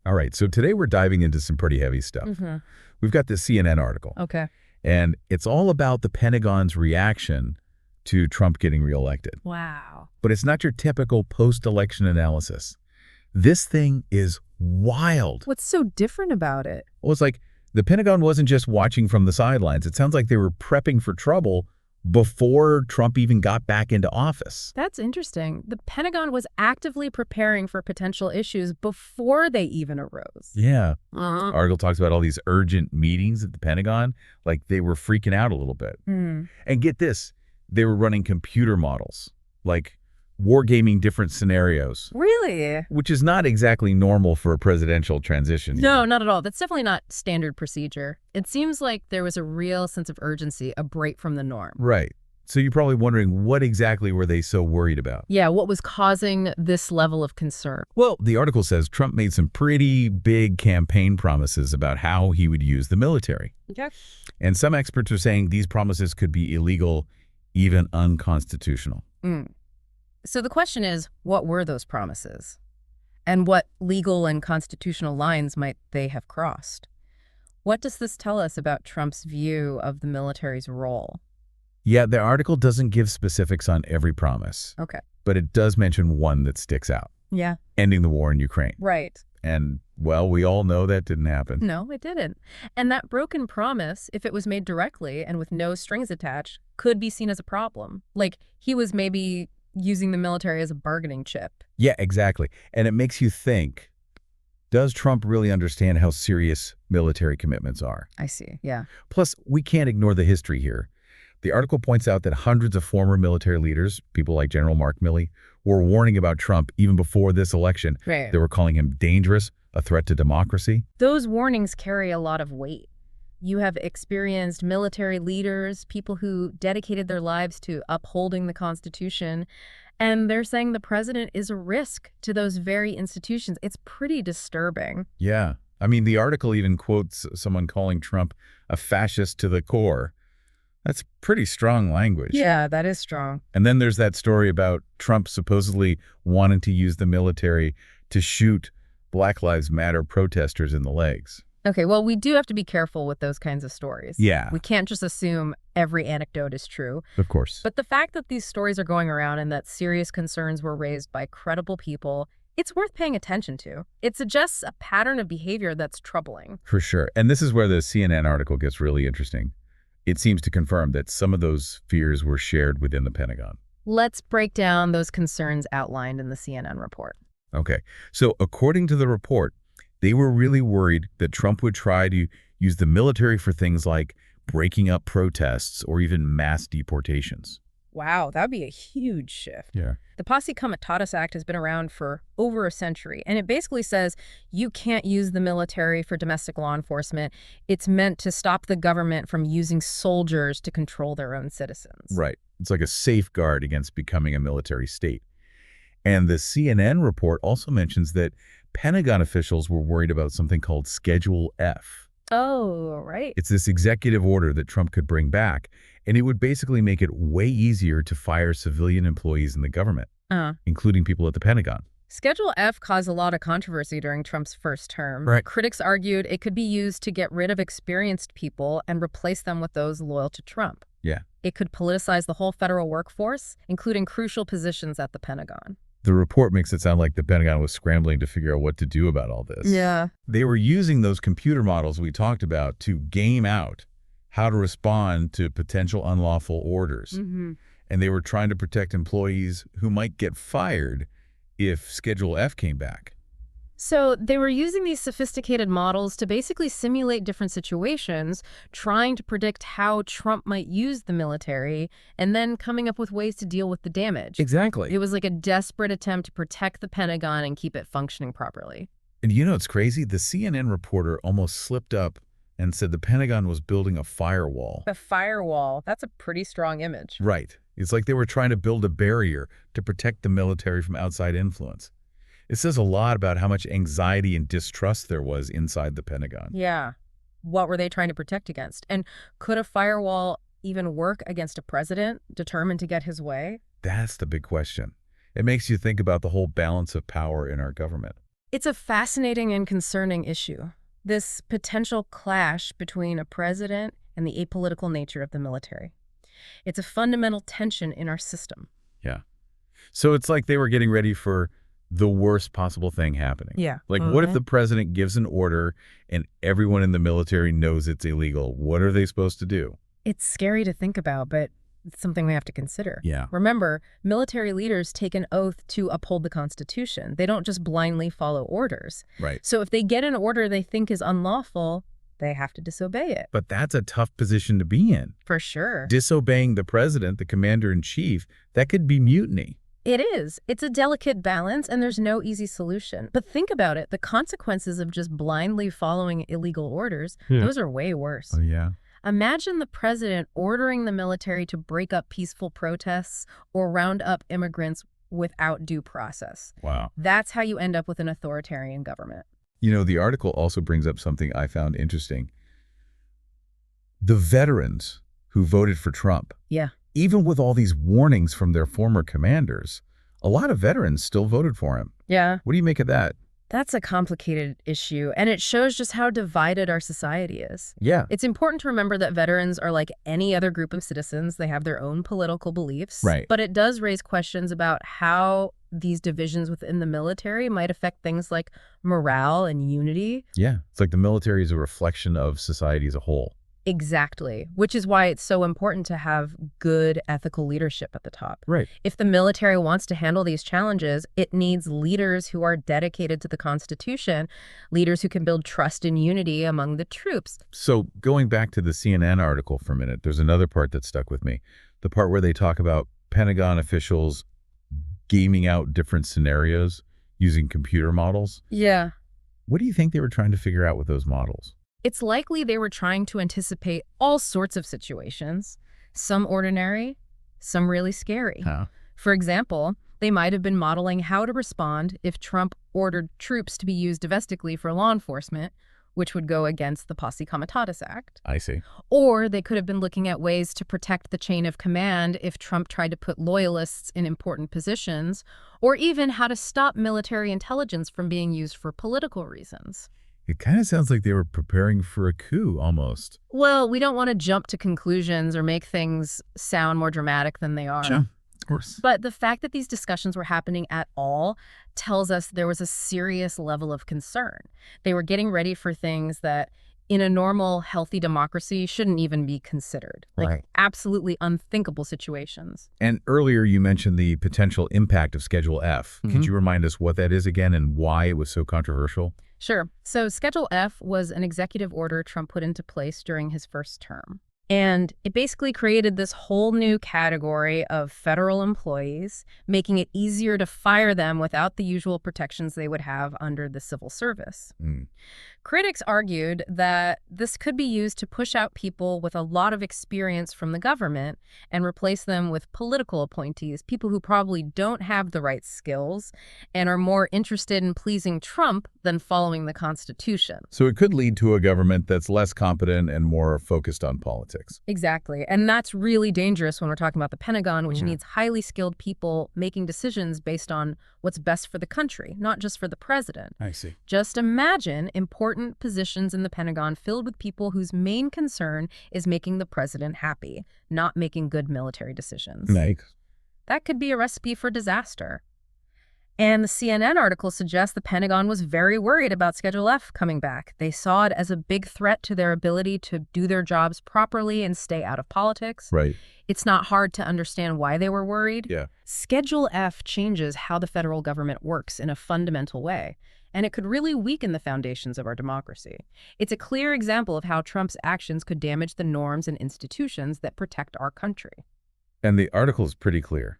All right, so today we're diving into some pretty heavy stuff. We've got this CNN article, Okay. and it's all about the Pentagon's reaction to Trump getting reelected. Wow. But it's not your typical post-election analysis. This thing is wild. What's so different about it? Well, it's like the Pentagon wasn't just watching from the sidelines. It sounds like they were prepping for trouble before Trump even got back into office. That's interesting. The Pentagon was actively preparing for potential issues before they even arose. Yeah. Article talks about all these urgent meetings at the Pentagon, like they were freaking out a little bit. And get this, they were running computer models, like wargaming different scenarios, Really? which is not exactly normal for a presidential transition. No, not at all. That's definitely not standard procedure. It seems like there was a real sense of urgency, a break from the norm. Right. So you're probably wondering, what exactly were they so worried about? Yeah, what was causing this level of concern? Well, the article says Trump made some pretty big campaign promises about how he would use the military. Okay. And some experts are saying these promises could be illegal, even unconstitutional. So the question is, what were those promises? And what legal and constitutional lines might they have crossed? What does this tell us about Trump's view of the military's role? Yeah, the article doesn't give specifics on every promise, Okay. but it does mention one that sticks out: Yeah. ending the war in Ukraine. Right. And, well, we all know that didn't happen. No, it didn't. And that broken promise, if it was made directly and with no strings attached, could be seen as a problem. Like he was maybe using the military as a bargaining chip. Yeah, exactly. And it makes you think, does Trump really understand how serious military commitments are? I see. Yeah. Plus, we can't ignore the history here. The article points out that hundreds of former military leaders, people like General Mark Milley, were warning about Trump even before this election. Right. They were calling him dangerous, a threat to democracy. Those warnings carry a lot of weight. You have experienced military leaders, people who dedicated their lives to upholding the Constitution, and they're saying the president is a risk to those very institutions. It's pretty disturbing. Yeah. I mean, the article even quotes someone calling Trump a fascist to the core. That's pretty strong language. Yeah, that is strong. And then there's that story about Trump supposedly wanting to use the military to shoot Black Lives Matter protesters in the legs. Okay, well, we do have to be careful with those kinds of stories. Yeah. We can't just assume every anecdote is true. Of course. But the fact that these stories are going around and that serious concerns were raised by credible people, it's worth paying attention to. It suggests a pattern of behavior that's troubling. For sure. And this is where the CNN article gets really interesting. It seems to confirm that some of those fears were shared within the Pentagon. Let's break down those concerns outlined in the CNN report. Okay. So according to the report, they were really worried that Trump would try to use the military for things like breaking up protests or even mass deportations. Wow, that would be a huge shift. Yeah. The Posse Comitatus Act has been around for over a century, and it basically says you can't use the military for domestic law enforcement. It's meant to stop the government from using soldiers to control their own citizens. Right. It's like a safeguard against becoming a military state. And the CNN report also mentions that Pentagon officials were worried about something called Schedule F. Oh, right. It's this executive order that Trump could bring back, and it would basically make it way easier to fire civilian employees in the government, including people at the Pentagon. Schedule F caused a lot of controversy during Trump's first term. Right. Critics argued it could be used to get rid of experienced people and replace them with those loyal to Trump. Yeah. It could politicize the whole federal workforce, including crucial positions at the Pentagon. The report makes it sound like the Pentagon was scrambling to figure out what to do about all this. Yeah. They were using those computer models we talked about to game out how to respond to potential unlawful orders. And they were trying to protect employees who might get fired if Schedule F came back. So they were using these sophisticated models to basically simulate different situations, trying to predict how Trump might use the military, and then coming up with ways to deal with the damage. Exactly. It was like a desperate attempt to protect the Pentagon and keep it functioning properly. And you know what's crazy? The CNN reporter almost slipped up and said the Pentagon was building a firewall. A firewall, that's a pretty strong image. Right. It's like they were trying to build a barrier to protect the military from outside influence. It says a lot about how much anxiety and distrust there was inside the Pentagon. Yeah. What were they trying to protect against? And could a firewall even work against a president determined to get his way? That's the big question. It makes you think about the whole balance of power in our government. It's a fascinating and concerning issue. This potential clash between a president and the apolitical nature of the military. It's a fundamental tension in our system. Yeah. So it's like they were getting ready for the worst possible thing happening. Yeah. Like, what if the president gives an order and everyone in the military knows it's illegal? What are they supposed to do? It's scary to think about, but it's something we have to consider. Yeah. Remember, military leaders take an oath to uphold the Constitution. They don't just blindly follow orders. Right. So if they get an order they think is unlawful, they have to disobey it. But that's a tough position to be in. For sure. Disobeying the president, the commander-in-chief, that could be mutiny. It is. It's a delicate balance, and there's no easy solution. But think about it. The consequences of just blindly following illegal orders, those are way worse. Oh, yeah. Imagine the president ordering the military to break up peaceful protests or round up immigrants without due process. Wow. That's how you end up with an authoritarian government. You know, the article also brings up something I found interesting. The veterans who voted for Trump. Yeah. Even with all these warnings from their former commanders, a lot of veterans still voted for him. Yeah. What do you make of that? That's a complicated issue, and it shows just how divided our society is. Yeah. It's important to remember that veterans are like any other group of citizens. They have their own political beliefs. Right. But it does raise questions about how these divisions within the military might affect things like morale and unity. Yeah. It's like the military is a reflection of society as a whole. Exactly, which is why it's so important to have good ethical leadership at the top. Right. If the military wants to handle these challenges, it needs leaders who are dedicated to the Constitution, leaders who can build trust and unity among the troops. So going back to the CNN article for a minute, there's another part that stuck with me. The part where they talk about Pentagon officials gaming out different scenarios using computer models. Yeah. What do you think they were trying to figure out with those models? It's likely they were trying to anticipate all sorts of situations, some ordinary, some really scary. Huh. For example, they might have been modeling how to respond if Trump ordered troops to be used domestically for law enforcement, which would go against the Posse Comitatus Act. I see. Or they could have been looking at ways to protect the chain of command if Trump tried to put loyalists in important positions, or even how to stop military intelligence from being used for political reasons. It kind of sounds like they were preparing for a coup almost. Well, we don't want to jump to conclusions or make things sound more dramatic than they are. Sure, of course. But the fact that these discussions were happening at all tells us there was a serious level of concern. They were getting ready for things that in a normal, healthy democracy shouldn't even be considered. Like Right. absolutely unthinkable situations. And earlier you mentioned the potential impact of Schedule F. Could you remind us what that is again and why it was so controversial? Sure. So Schedule F was an executive order Trump put into place during his first term. And it basically created this whole new category of federal employees, making it easier to fire them without the usual protections they would have under the civil service. Critics argued that this could be used to push out people with a lot of experience from the government and replace them with political appointees, people who probably don't have the right skills and are more interested in pleasing Trump than following the Constitution. So it could lead to a government that's less competent and more focused on politics. Exactly. And that's really dangerous when we're talking about the Pentagon, which needs highly skilled people making decisions based on what's best for the country, not just for the president. I see. Just imagine important positions in the Pentagon filled with people whose main concern is making the president happy, not making good military decisions. That could be a recipe for disaster. And the CNN article suggests the Pentagon was very worried about Schedule F coming back. They saw it as a big threat to their ability to do their jobs properly and stay out of politics. Right. It's not hard to understand why they were worried. Yeah. Schedule F changes how the federal government works in a fundamental way, and it could really weaken the foundations of our democracy. It's a clear example of how Trump's actions could damage the norms and institutions that protect our country. And the article is pretty clear.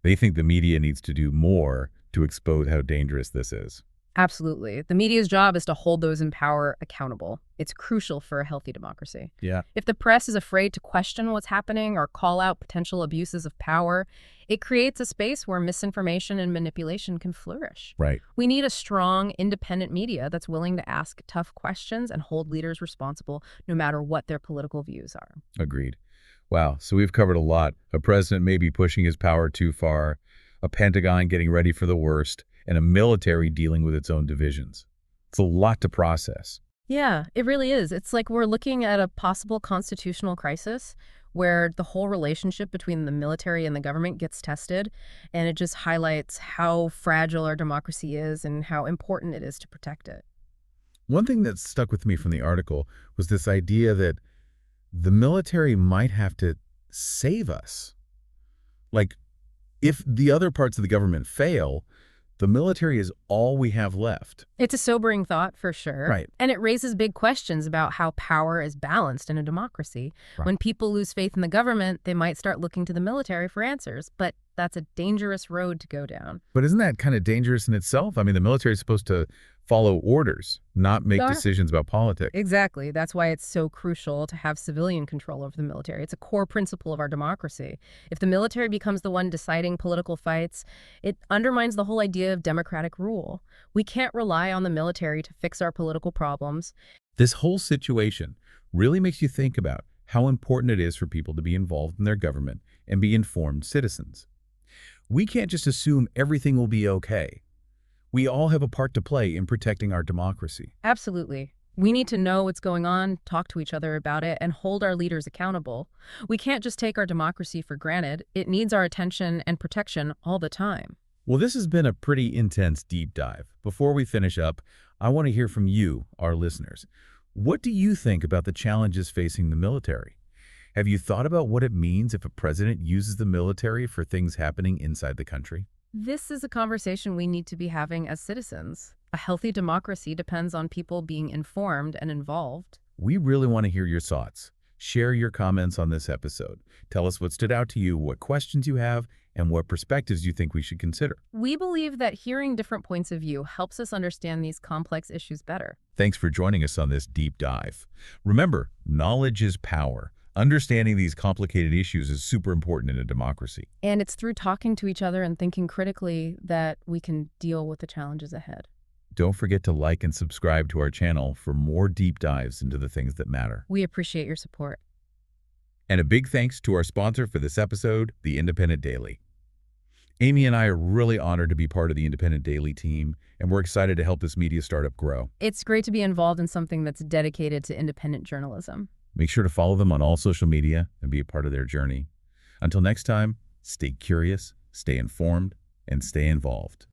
They think the media needs to do more to expose how dangerous this is. Absolutely. The media's job is to hold those in power accountable. It's crucial for a healthy democracy. Yeah. If the press is afraid to question what's happening or call out potential abuses of power, it creates a space where misinformation and manipulation can flourish. Right. We need a strong, independent media that's willing to ask tough questions and hold leaders responsible no matter what their political views are. Agreed. Wow. So we've covered a lot. A president may be pushing his power too far, a Pentagon getting ready for the worst, and a military dealing with its own divisions. It's a lot to process. Yeah, it really is. It's like we're looking at a possible constitutional crisis where the whole relationship between the military and the government gets tested, and it just highlights how fragile our democracy is and how important it is to protect it. One thing that stuck with me from the article was this idea that the military might have to save us. Like, if the other parts of the government fail, the military is all we have left. It's a sobering thought, for sure. Right. And it raises big questions about how power is balanced in a democracy. Right. When people lose faith in the government, they might start looking to the military for answers. But that's a dangerous road to go down. But isn't that kind of dangerous in itself? I mean, the military is supposed to follow orders, not make Sure. decisions about politics. Exactly. That's why it's so crucial to have civilian control over the military. It's a core principle of our democracy. If the military becomes the one deciding political fights, it undermines the whole idea of democratic rule. We can't rely on the military to fix our political problems. This whole situation really makes you think about how important it is for people to be involved in their government and be informed citizens. We can't just assume everything will be okay. We all have a part to play in protecting our democracy. Absolutely. We need to know what's going on, talk to each other about it, and hold our leaders accountable. We can't just take our democracy for granted. It needs our attention and protection all the time. Well, this has been a pretty intense deep dive. Before we finish up, I want to hear from you, our listeners. What do you think about the challenges facing the military? Have you thought about what it means if a president uses the military for things happening inside the country? This is a conversation we need to be having as citizens. A healthy democracy depends on people being informed and involved. We really want to hear your thoughts. Share your comments on this episode. Tell us what stood out to you, what questions you have, and what perspectives you think we should consider. We believe that hearing different points of view helps us understand these complex issues better. Thanks for joining us on this deep dive. Remember, knowledge is power. Understanding these complicated issues is super important in a democracy. And it's through talking to each other and thinking critically that we can deal with the challenges ahead. Don't forget to like and subscribe to our channel for more deep dives into the things that matter. We appreciate your support. And a big thanks to our sponsor for this episode, The Independent Daily. Amy and I are really honored to be part of the Independent Daily team, and we're excited to help this media startup grow. It's great to be involved in something that's dedicated to independent journalism. Make sure to follow them on all social media and be a part of their journey. Until next time, stay curious, stay informed, and stay involved.